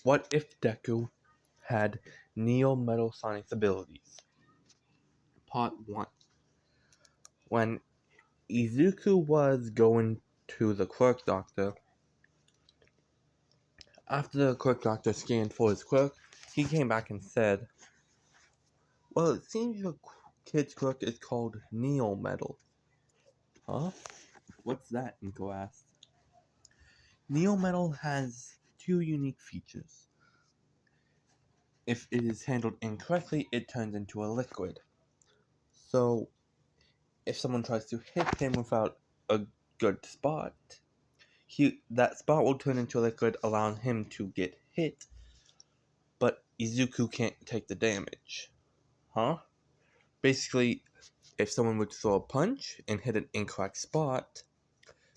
What if Deku had Neo-Metal Sonic's abilities? Part 1. When Izuku was going to the quirk doctor, after the quirk doctor scanned for his quirk, he came back and said, "Well, it seems your kid's quirk is called Neo-Metal." Huh? What's that? Nico asked. Neo-Metal has two unique features. If it is handled incorrectly, it turns into a liquid. So, if someone tries to hit him without a good spot, that spot will turn into a liquid, allowing him to get hit, but Izuku can't take the damage. Huh? Basically, if someone would throw a punch and hit an incorrect spot,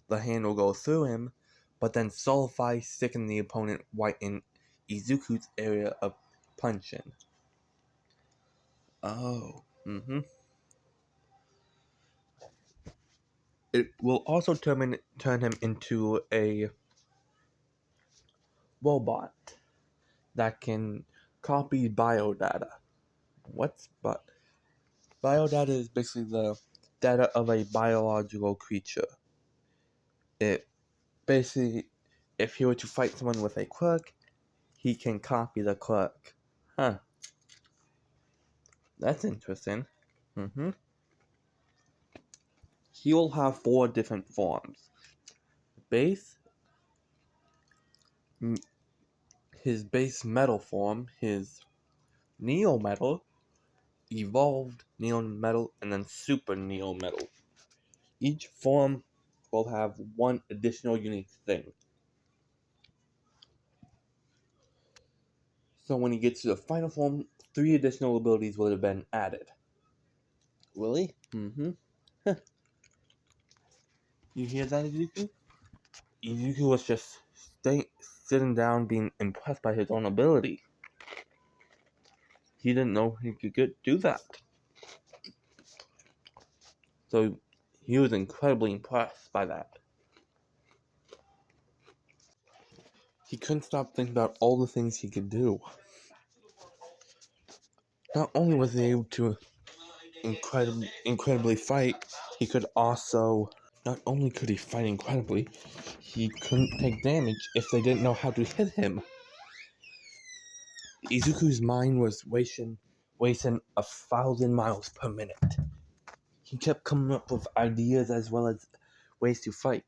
the hand will go through him, but then solidify, sticking the opponent right in Izuku's area of punching. Oh, It will also turn him into a robot that can copy biodata. Biodata is basically the data of a biological creature. It basically, if he were to fight someone with a quirk, he can copy the quirk. Huh. That's interesting. He will have 4 different forms. Base, his base metal form, his Neo Metal, evolved Neo Metal, and then Super Neo Metal. Each form will have one additional unique thing. So when he gets to the final form, 3 additional abilities would have been added. Really? You hear that, Izuku? Izuku was just sitting down being impressed by his own ability. He didn't know he could do that. So he was incredibly impressed by that. He couldn't stop thinking about all the things he could do. Not only was he able to incredibly fight, he could also... Not only could he fight incredibly, he couldn't take damage if they didn't know how to hit him. Izuku's mind was racing 1,000 miles per minute. He kept coming up with ideas as well as ways to fight.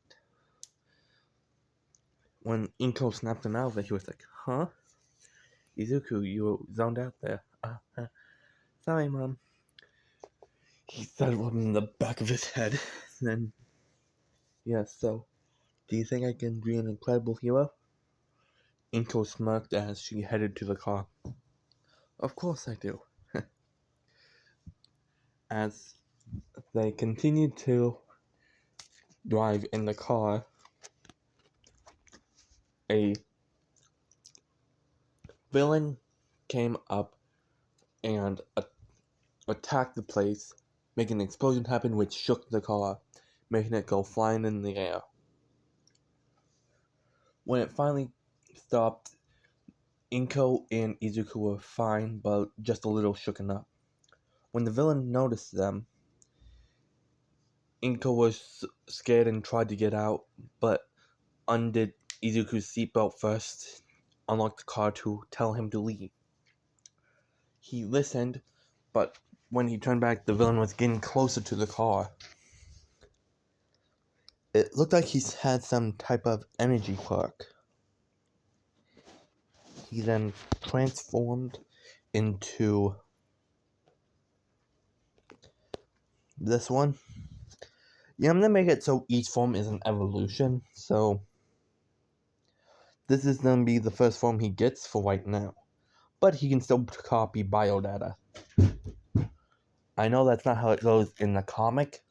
When Inko snapped him out of it, he was like, "Huh? Izuku, you were zoned out there. Sorry, Mom." He started rubbing in the back of his head. And then, yeah, so, do you think I can be an incredible hero? Inko smirked as she headed to the car. Of course I do. As they continued to drive in the car, a villain came up and attacked the place, making an explosion happen which shook the car, making it go flying in the air. When it finally stopped, Inko and Izuku were fine, but just a little shooken up. When the villain noticed them, Inko was scared and tried to get out, but undid Izuku's seatbelt first, unlocked the car to tell him to leave. He listened, but when he turned back, the villain was getting closer to the car. It looked like he had some type of energy quirk. He then transformed into this one. Yeah, I'm gonna make it so each form is an evolution, so this is gonna be the first form he gets for right now. But he can still copy biodata. I know that's not how it goes in the comic,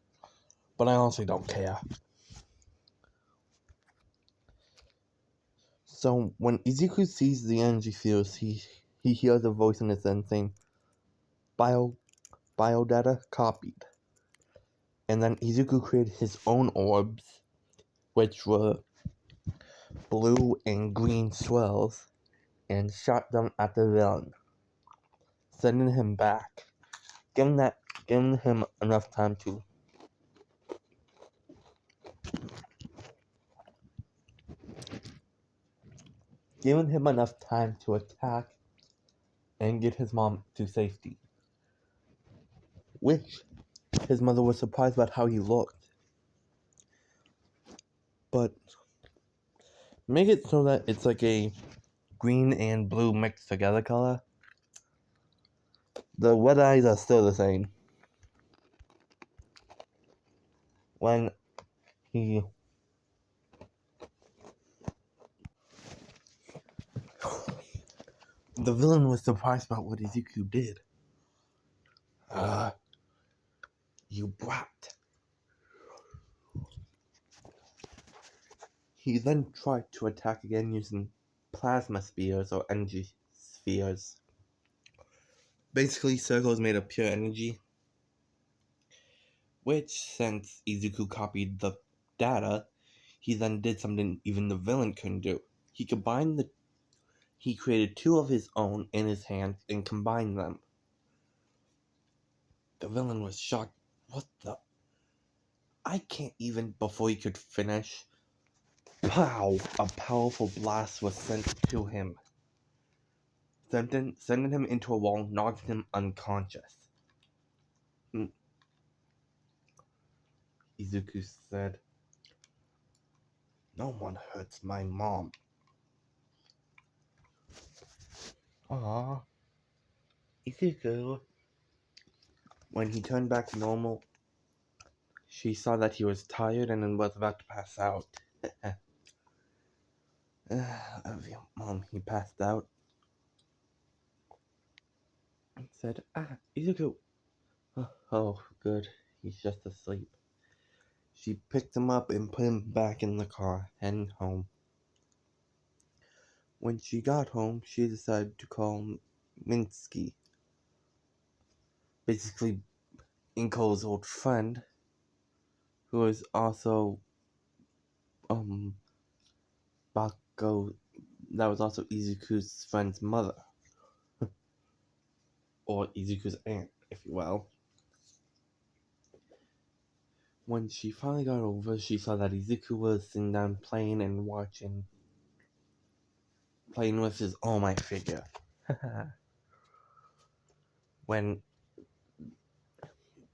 but I honestly don't care. So when Izuku sees the energy fields, he hears a voice in his head saying, biodata copied. And then Izuku created his own orbs, which were blue and green swirls, and shot them at the villain, sending him back, giving him enough time to attack and get his mom to safety. Which his mother was surprised about how he looked. But make it so that it's like a green and blue mixed together color. The red eyes are still the same. When he the villain was surprised about what Izuku did. You brat. He then tried to attack again using plasma spheres or energy spheres. Basically, circles made of pure energy. Which, since Izuku copied the data, he then did something even the villain couldn't do. He created two of his own in his hands and combined them. The villain was shocked. What the? I can't even, before he could finish. Pow! A powerful blast was sent to him, sending him into a wall, knocking him unconscious. Izuku said, "No one hurts my mom." Aww. Izuku. When he turned back to normal, she saw that he was tired and was about to pass out. Mom, he passed out. And said, Izuku. Oh, good. He's just asleep. She picked him up and put him back in the car, heading home. When she got home, she decided to call Minsky, basically Inko's old friend, who was also Bako, that was also Izuku's friend's mother, or Izuku's aunt, if you will. When she finally got over, she saw that Izuku was sitting down playing with his All Might figure. When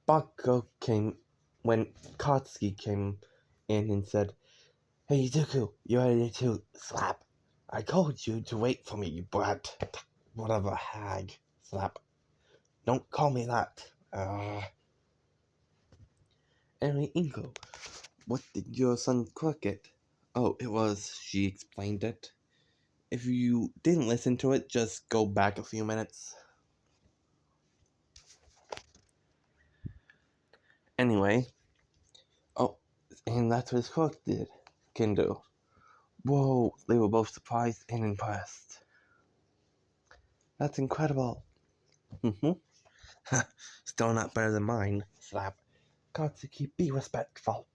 Katsuki came in and said, "Hey Izuku, you ready to slap? I told you to wait for me, you brat. Whatever, hag. Slap. Don't call me that. Anyway, Inko, what did your son cook it?" Oh, it was, she explained it. If you didn't listen to it, just go back a few minutes. Anyway, and that's what his cook can do. Whoa, they were both surprised and impressed. That's incredible. Still not better than mine. Slap. Katsuki, be respectful.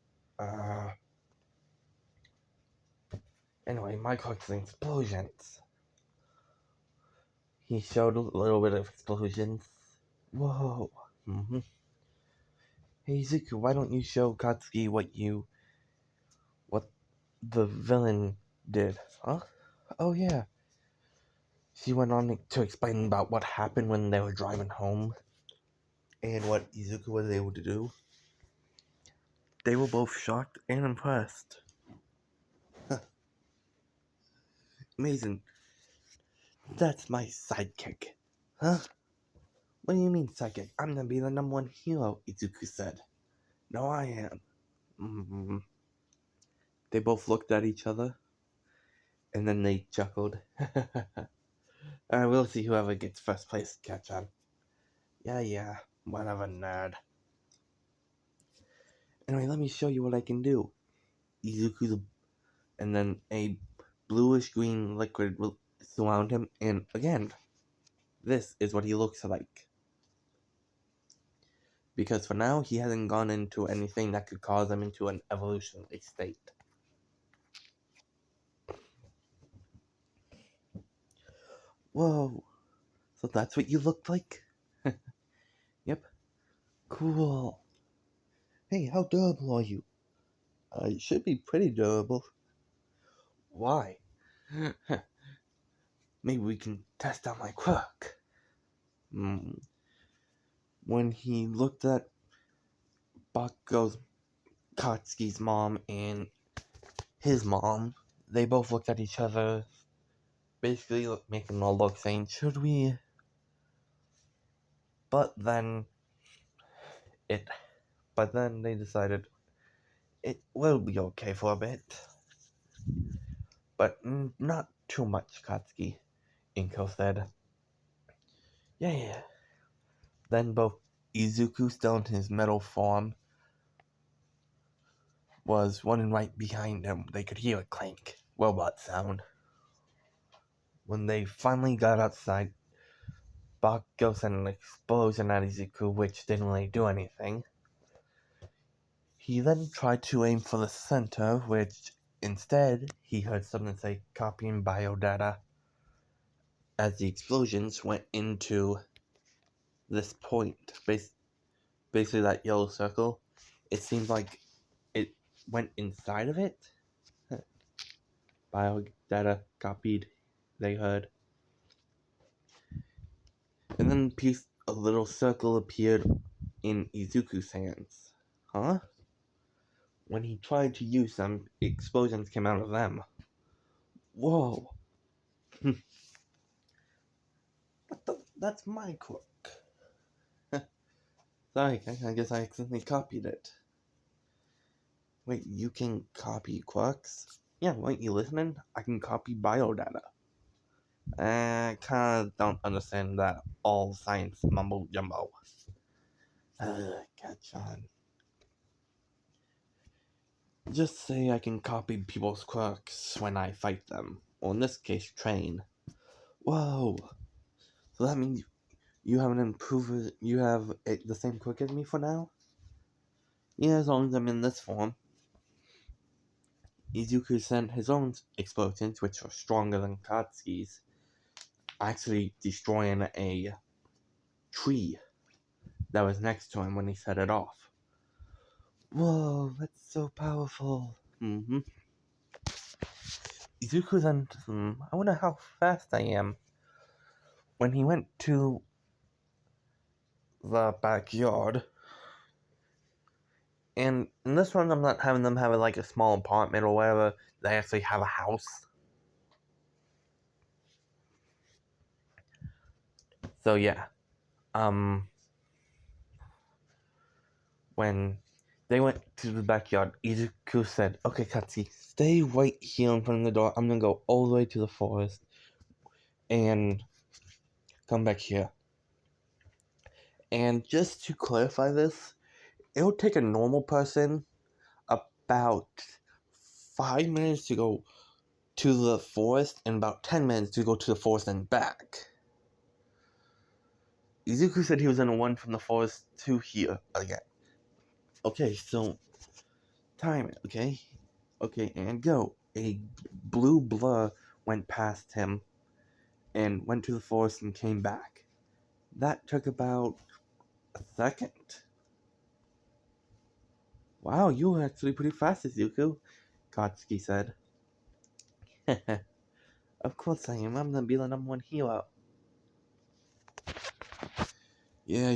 Anyway, my cook's explosions. He showed a little bit of explosions. Whoa. Hey Zuku, why don't you show Katsuki what the villain did? Huh? Oh yeah. She went on to explain about what happened when they were driving home and what Izuku was able to do. They were both shocked and impressed. Amazing. That's my sidekick. Huh? What do you mean sidekick? I'm gonna be the #1 hero, Izuku said. No, I am. They both looked at each other, and then they chuckled. We'll see whoever gets first place catch on. Yeah, whatever, nerd. Anyway, let me show you what I can do. And then a bluish-green liquid will surround him, and again, this is what he looks like. Because for now, he hasn't gone into anything that could cause him into an evolutionary state. Whoa, so that's what you look like? Yep, cool. Hey, how durable are you? You should be pretty durable. Why? Maybe we can test out my quirk. Mm. When he looked at Bakugo's Katsuki's mom and his mom, they both looked at each other, basically making them all look saying, should we? But then it but then they decided it will be okay for a bit. But not too much, Katsuki, Inko said. Yeah. Then both Izuku, still in his metal form, was running right behind him. They could hear a clank, robot sound. When they finally got outside, Bakugo sent an explosion at Izuku, which didn't really do anything. He then tried to aim for the center, which instead he heard someone say copying biodata as the explosions went into this point. Basically that yellow circle. It seems like it went inside of it. Biodata copied, they heard. And then a little circle appeared in Izuku's hands. Huh? When he tried to use them, explosions came out of them. Whoa! That's my quirk. Sorry, I guess I accidentally copied it. Wait, you can copy quirks? Yeah, weren't you listening? I can copy biodata. I kinda don't understand that all science mumbo jumbo. Catch on. Just say I can copy people's quirks when I fight them, or in this case, train. Whoa! So that means you have an improver. You have the same quirk as me for now? Yeah, as long as I'm in this form. Izuku sent his own explosions, which were stronger than Katsuki's, actually destroying a tree that was next to him when he set it off. Whoa, that's so powerful. Izuku then, I wonder how fast I am. When he went to the backyard, and in this one I'm not having them have like a small apartment or whatever, they actually have a house. So yeah, when they went to the backyard, Izuku said, okay, Katsuki, stay right here in front of the door. I'm gonna go all the way to the forest and come back here. And just to clarify this, it would take a normal person about 5 minutes to go to the forest and about 10 minutes to go to the forest and back. Izuku said he was gonna run from the forest to here again. Okay, so time it, okay? Okay, and go. A blue blur went past him and went to the forest and came back. That took about a second. Wow, you were actually pretty fast, Izuku, Katsuki said. Of course I am. I'm gonna be the #1 hero. Yeah,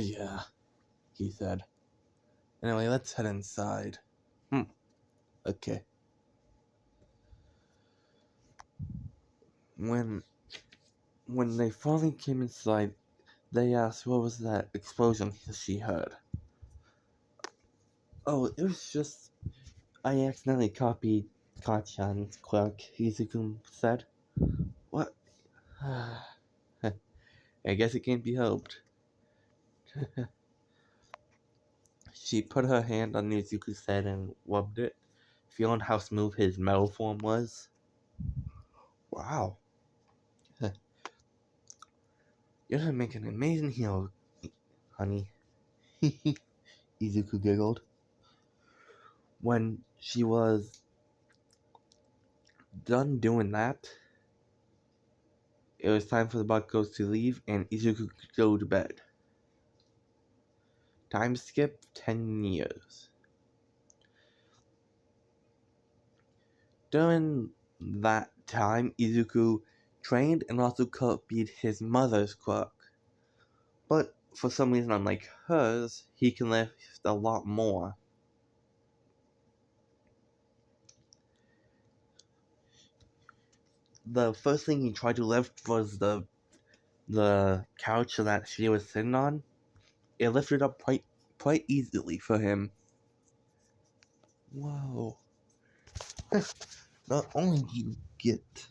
he said. Anyway, let's head inside. Okay. When they finally came inside, they asked what was that explosion she heard. Oh, it was just I accidentally copied Kachan's quirk, Izuku said. What? I guess it can't be helped. She put her hand on Izuku's head and rubbed it, feeling how smooth his metal form was. Wow. You're gonna make an amazing hero, honey. Izuku giggled. When she was done doing that, It was time for the Bakugos to leave and Izuku could go to bed. Time skip 10 years. During that time, Izuku trained and also copied his mother's quirk. But for some reason, unlike hers, he can lift a lot more. The first thing he tried to lift was the couch that she was sitting on. It lifted up quite easily for him. Whoa. Not only do you get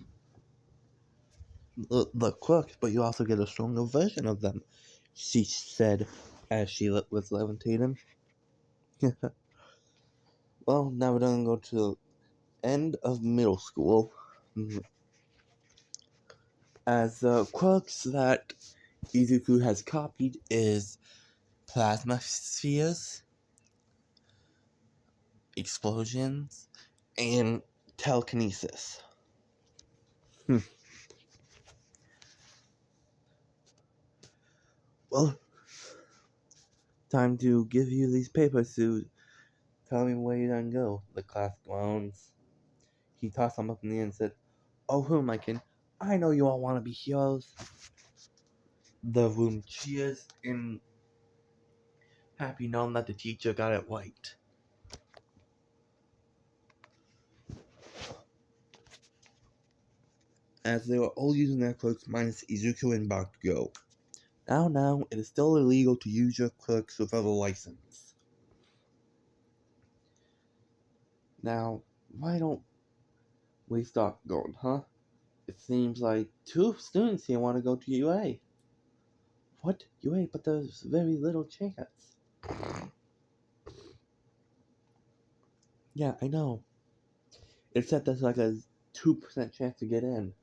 the quirks, but you also get a stronger version of them, she said as she was levitating. Well, now we're gonna go to the end of middle school. As the quirks that Izuku has copied is plasma spheres, explosions, and telekinesis. Well, time to give you these papers to tell me where you're gonna go. The class groans. He tossed them up in the air and said, "Oh, who am I kidding? I know you all want to be heroes." The room cheers in happy knowing that the teacher got it right. As they were all using their cloaks minus Izuku and Bakugo. Now, it is still illegal to use your cloaks without a license. Now, why don't we start going, huh? It seems like 2 students here want to go to UA. What? UA? But there's very little chance. Yeah, I know. It said there's like a 2% chance to get in.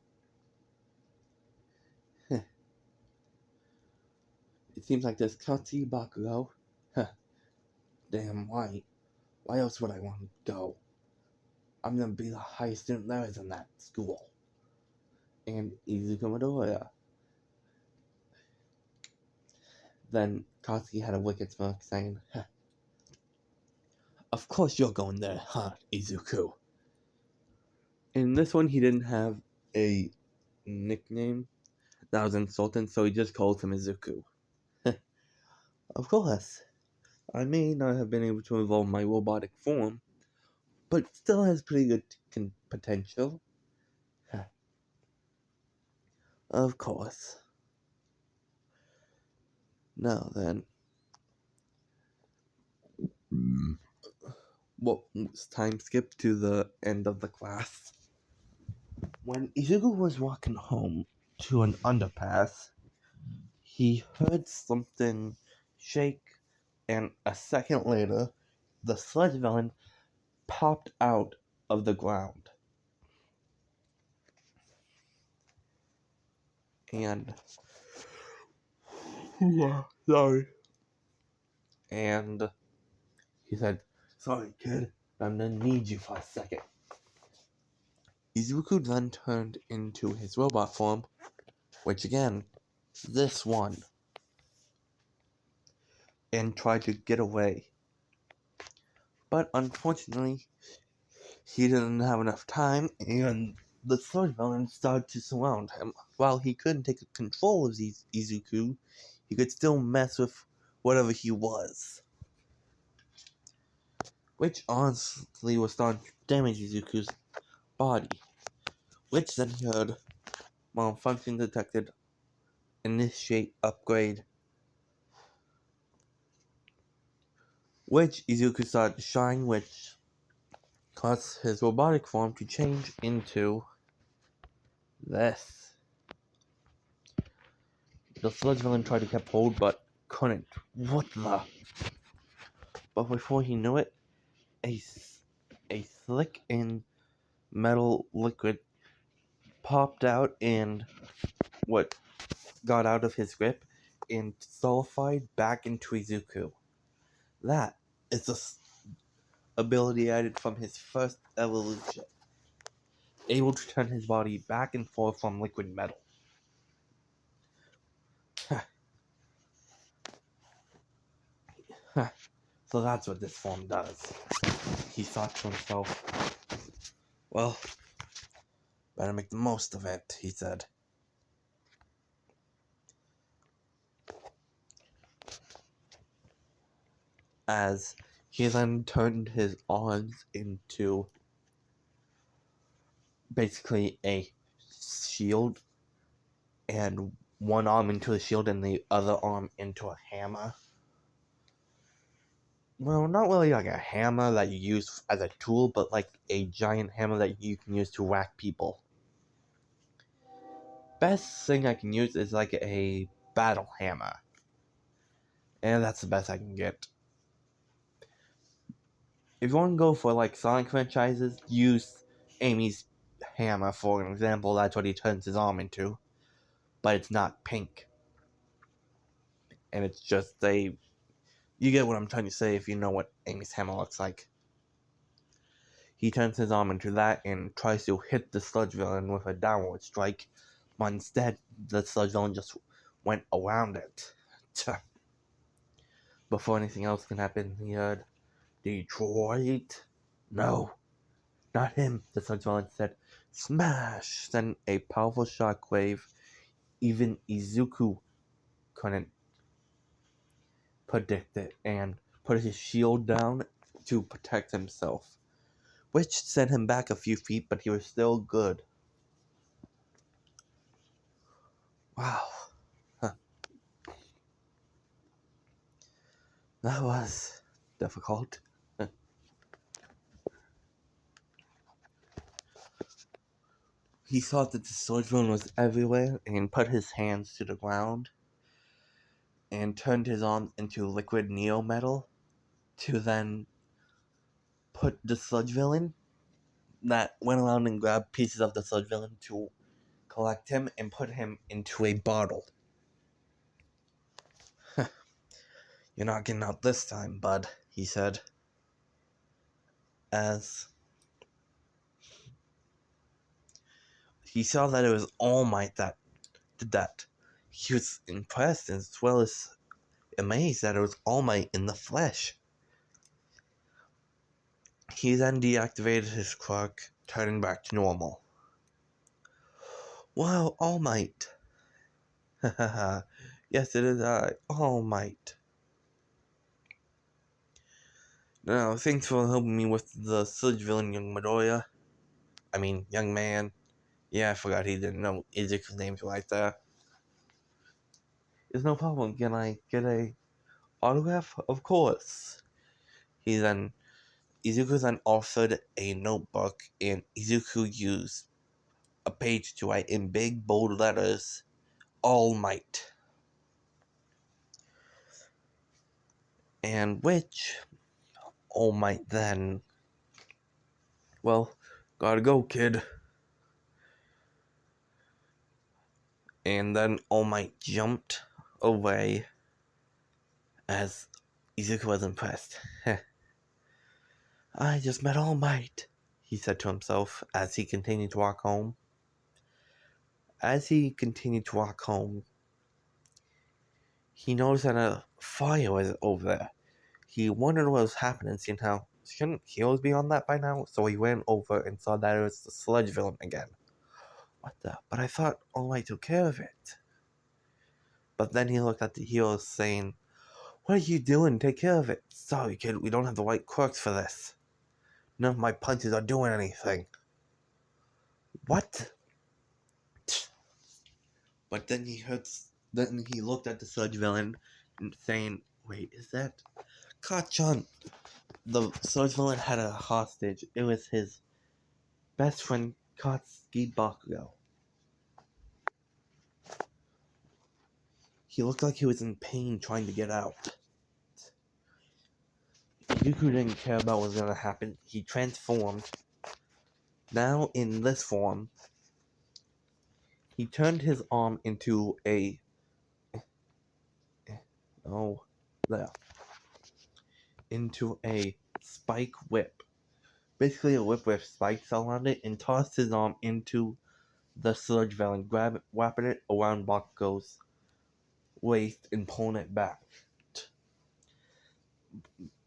It seems like there's Katsuki Bakugo. Damn right. Why else would I want to go? I'm gonna be the highest student there is in that school. And Izuku Midoriya. Then Katsuki had a wicked smirk saying, "Of course you're going there, huh, Izuku?" In this one, he didn't have a nickname that was insulting, so he just called him Izuku. Of course, I may not have been able to evolve my robotic form, but still has pretty good potential. Of course. Now then. Well, it's time skip to the end of the class. When Izuku was walking home to an underpass, he heard something shake, and a second later, the sludge villain popped out of the ground. And sorry. And he said, "Sorry, kid, I'm gonna need you for a second." Izuku then turned into his robot form, which again, this one, and tried to get away. But unfortunately, he didn't have enough time, and the sludge villain started to surround him. While he couldn't take control of Izuku, he could still mess with whatever he was. Which honestly was starting to damage Izuku's body. Which then he heard malfunction detected, initiate upgrade. Which Izuku started to shine, which caused his robotic form to change into this. The sludge villain tried to keep hold, but couldn't. What the? But before he knew it, a slick and metal liquid popped out and what got out of his grip and solidified back into Izuku. That is the ability added from his first evolution, able to turn his body back and forth from liquid metal. So that's what this form does. He thought to himself, well, better make the most of it, he said. As he then turned his arms into basically a shield, and one arm into a shield and the other arm into a hammer. Well, not really like a hammer that you use as a tool, but like a giant hammer that you can use to whack people. Best thing I can use is like a battle hammer. And that's the best I can get. If you want to go for like Sonic franchises, use Amy's hammer for an example. That's what he turns his arm into. But it's not pink. And it's just a... You get what I'm trying to say if you know what Amy's hammer looks like. He turns his arm into that and tries to hit the sludge villain with a downward strike, but instead the sludge villain just went around it. Before anything else can happen, he heard, "Detroit? No, not him," the sludge villain said. Smash! Sent a powerful shockwave even Izuku couldn't predict it, and put his shield down to protect himself, which sent him back a few feet, but he was still good. Wow. Huh. That was difficult. He thought that the swordsman was everywhere and put his hands to the ground and turned his arms into liquid neo metal to then put the sludge villain that went around and grabbed pieces of the sludge villain to collect him and put him into a bottle. "You're not getting out this time, bud," he said, as he saw that it was All Might that did that. He was impressed as well as amazed that it was All Might in the flesh. He then deactivated his clock, turning back to normal. "Wow, All Might." "Haha, yes, it is I, All Might. Now, thanks for helping me with the sludge villain, young Midoriya. I mean, young man. Yeah, I forgot he didn't know Izuku's name's right there. It's no problem. Can I get a autograph?" "Of course." Izuku then offered a notebook, and Izuku used a page to write in big, bold letters, "All Might." And which All Might then... "Well, gotta go, kid." And then All Might jumped away as Izuku was impressed. "I just met All Might," he said to himself as he continued to walk home. As he continued to walk home, he noticed that a fire was over there. He wondered what was happening, seeing how shouldn't heroes be on that by now? So he went over and saw that it was the sludge villain again. "What the? But I thought All Might took care of it." But then he looked at the heroes saying, "What are you doing? Take care of it." "Sorry, kid, we don't have the right quirks for this. None of my punches are doing anything." "What?" But then he looked at the sludge villain and saying, "Wait, is that Kachan?" The sludge villain had a hostage. It was his best friend Katsuki Bakugo. He looked like he was in pain trying to get out. Yuku didn't care about what was going to happen. He transformed. Now, in this form, he turned his arm into a... Oh, there. Into a spike whip. Basically a whip with spikes all on it, and tossed his arm into the sludge villain, wrapping it around Bakugo's waist and pulling it back.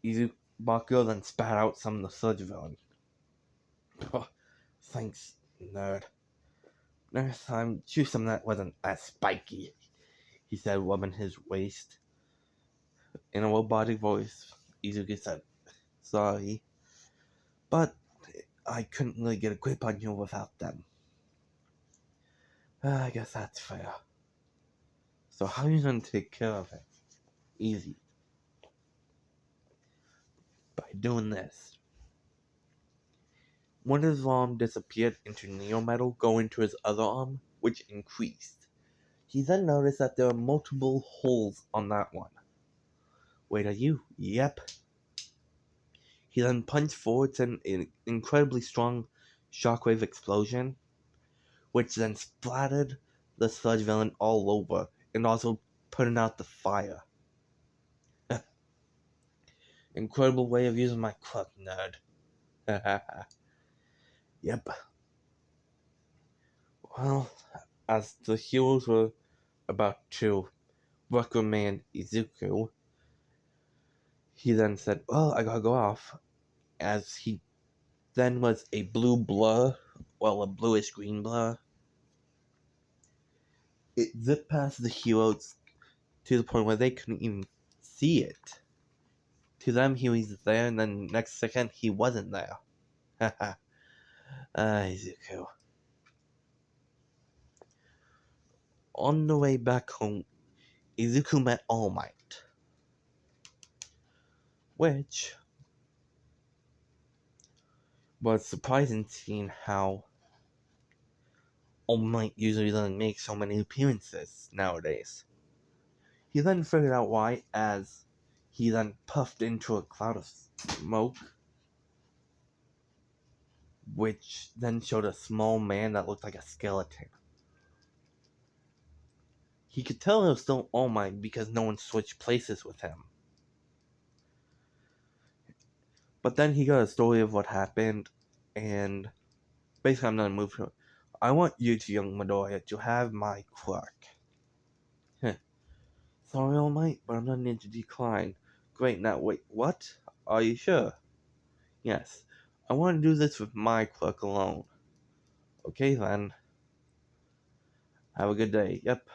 Izubaku then spat out some of the sludge villain. Oh, thanks, nerd. Next time, choose something that wasn't as spiky, he said, rubbing his waist. In a robotic voice, Izuku said, sorry, but I couldn't really get a grip on you without them. I guess that's fair. So how are you going to take care of it? Easy. By doing this. One of his arm disappeared into Neometal, going to his other arm, which increased. He then noticed that there were multiple holes on that one. Wait, are you? Yep. He then punched forward an incredibly strong shockwave explosion, which then splattered the sludge villain all over, and also putting out the fire. Incredible way of using my club, nerd. Yep. Well, as the heroes were about to reprimand Izuku, he then said, well, I gotta go off. As he then was a blue blur, well, a bluish green blur. It zipped past the heroes to the point where they couldn't even see it. To them, he was there, and then next second, he wasn't there. Haha. Izuku. On the way back home, Izuku met All Might, which was surprising seeing how All Might usually doesn't make so many appearances nowadays. He then figured out why, as he then puffed into a cloud of smoke, which then showed a small man that looked like a skeleton. He could tell it was still All Might because no one switched places with him. But then he got a story of what happened, and basically I'm not moved to it. I want you two, young Midoriya, to have my quirk. Sorry, All Might, but I'm not need to decline. Great, now wait, what? Are you sure? Yes. I want to do this with my quirk alone. Okay then. Have a good day. Yep.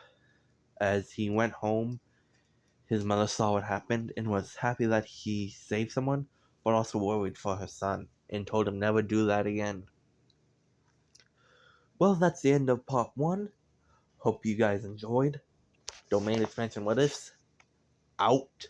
As he went home, his mother saw what happened and was happy that he saved someone, but also worried for her son, and told him never do that again. Well, that's the end of part 1. Hope you guys enjoyed. Domain expansion what ifs. Out.